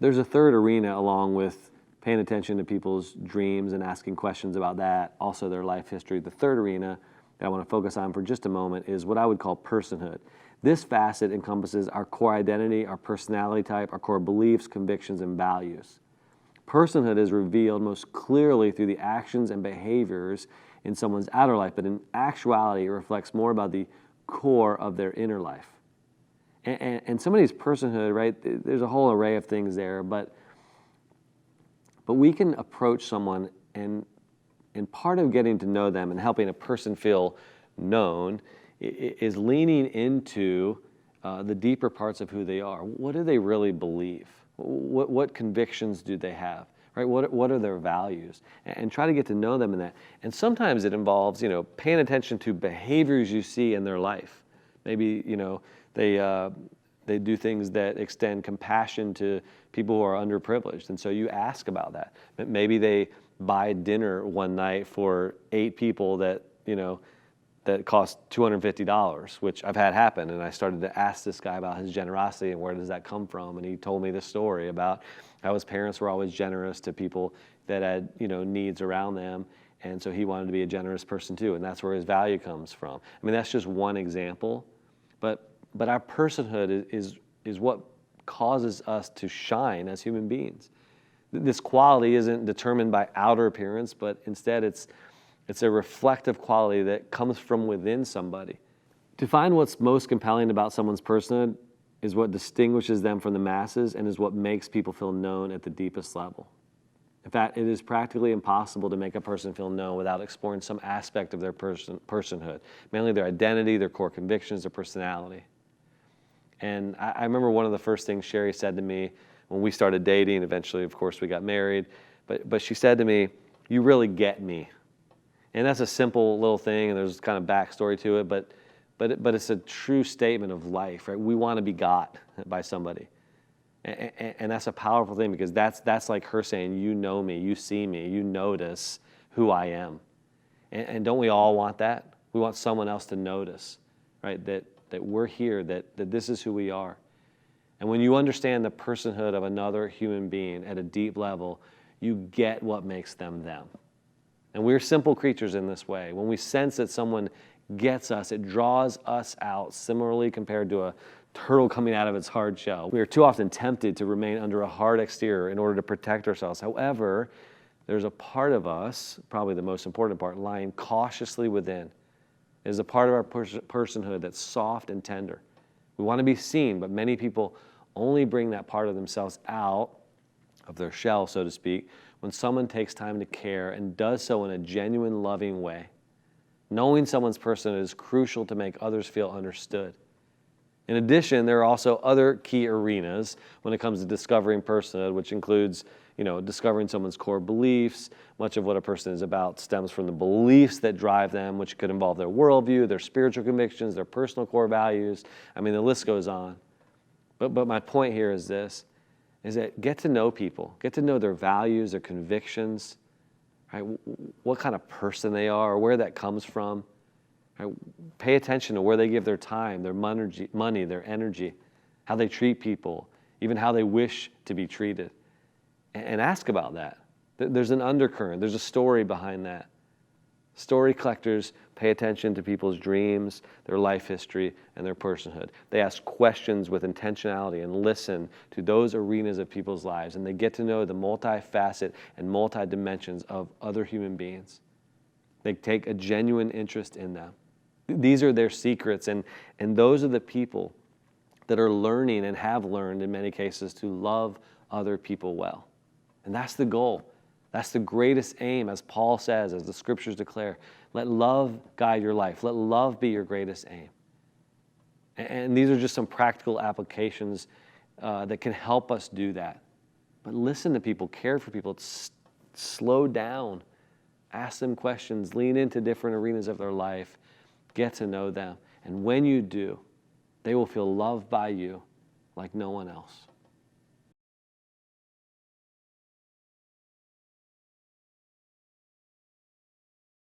There's a third arena along with paying attention to people's dreams and asking questions about that, also their life history. The third arena that I want to focus on for just a moment is what I would call personhood. This facet encompasses our core identity, our personality type, our core beliefs, convictions, and values. Personhood is revealed most clearly through the actions and behaviors in someone's outer life, but in actuality, it reflects more about the core of their inner life. And somebody's personhood, right, there's a whole array of things there, but we can approach someone, and part of getting to know them and helping a person feel known is leaning into the deeper parts of who they are. What do they really believe? What convictions do they have? Right? What are their values? And try to get to know them in that. And sometimes it involves, paying attention to behaviors you see in their life. Maybe, they do things that extend compassion to people who are underprivileged, and so you ask about that. Maybe they buy dinner one night for 8 people that cost $250, which I've had happen, and I started to ask this guy about his generosity and where does that come from, and he told me this story about how his parents were always generous to people that had needs around them, and so he wanted to be a generous person too, and that's where his value comes from. I mean, that's just one example, but our personhood is what causes us to shine as human beings. This quality isn't determined by outer appearance, but instead it's a reflective quality that comes from within somebody. To find what's most compelling about someone's personhood is what distinguishes them from the masses and is what makes people feel known at the deepest level. In fact, it is practically impossible to make a person feel known without exploring some aspect of their personhood, mainly their identity, their core convictions, their personality. And I remember one of the first things Sherry said to me when we started dating. Eventually, of course, we got married. But she said to me, "You really get me." And that's a simple little thing, and there's kind of backstory to it, but it's a true statement of life, right? We want to be got by somebody. And that's a powerful thing, because that's like her saying, "You know me, you see me, you notice who I am." And don't we all want that? We want someone else to notice, right? That we're here, that this is who we are. And when you understand the personhood of another human being at a deep level, you get what makes them them. And we're simple creatures in this way. When we sense that someone gets us, it draws us out, similarly compared to a turtle coming out of its hard shell. We are too often tempted to remain under a hard exterior in order to protect ourselves. However, there's a part of us, probably the most important part, lying cautiously within. It is a part of our personhood that's soft and tender. We want to be seen, but many people only bring that part of themselves out of their shell, so to speak, when someone takes time to care and does so in a genuine, loving way. Knowing someone's personhood is crucial to make others feel understood. In addition, there are also other key arenas when it comes to discovering personhood, which includes, discovering someone's core beliefs. Much of what a person is about stems from the beliefs that drive them, which could involve their worldview, their spiritual convictions, their personal core values. I mean, the list goes on. But my point here is this, is that get to know people, get to know their values, their convictions, right? What kind of person they are, or where that comes from. Right? Pay attention to where they give their time, their money, their energy, how they treat people, even how they wish to be treated. And ask about that. There's an undercurrent, there's a story behind that. Story collectors pay attention to people's dreams, their life history, and their personhood. They ask questions with intentionality and listen to those arenas of people's lives, and they get to know the multifaceted and multi-dimensions of other human beings. They take a genuine interest in them. These are their secrets, and those are the people that are learning and have learned in many cases to love other people well. And that's the goal. That's the greatest aim, as Paul says, as the scriptures declare. Let love guide your life. Let love be your greatest aim. And these are just some practical applications that can help us do that. But listen to people, care for people, slow down, ask them questions, lean into different arenas of their life, get to know them. And when you do, they will feel loved by you like no one else.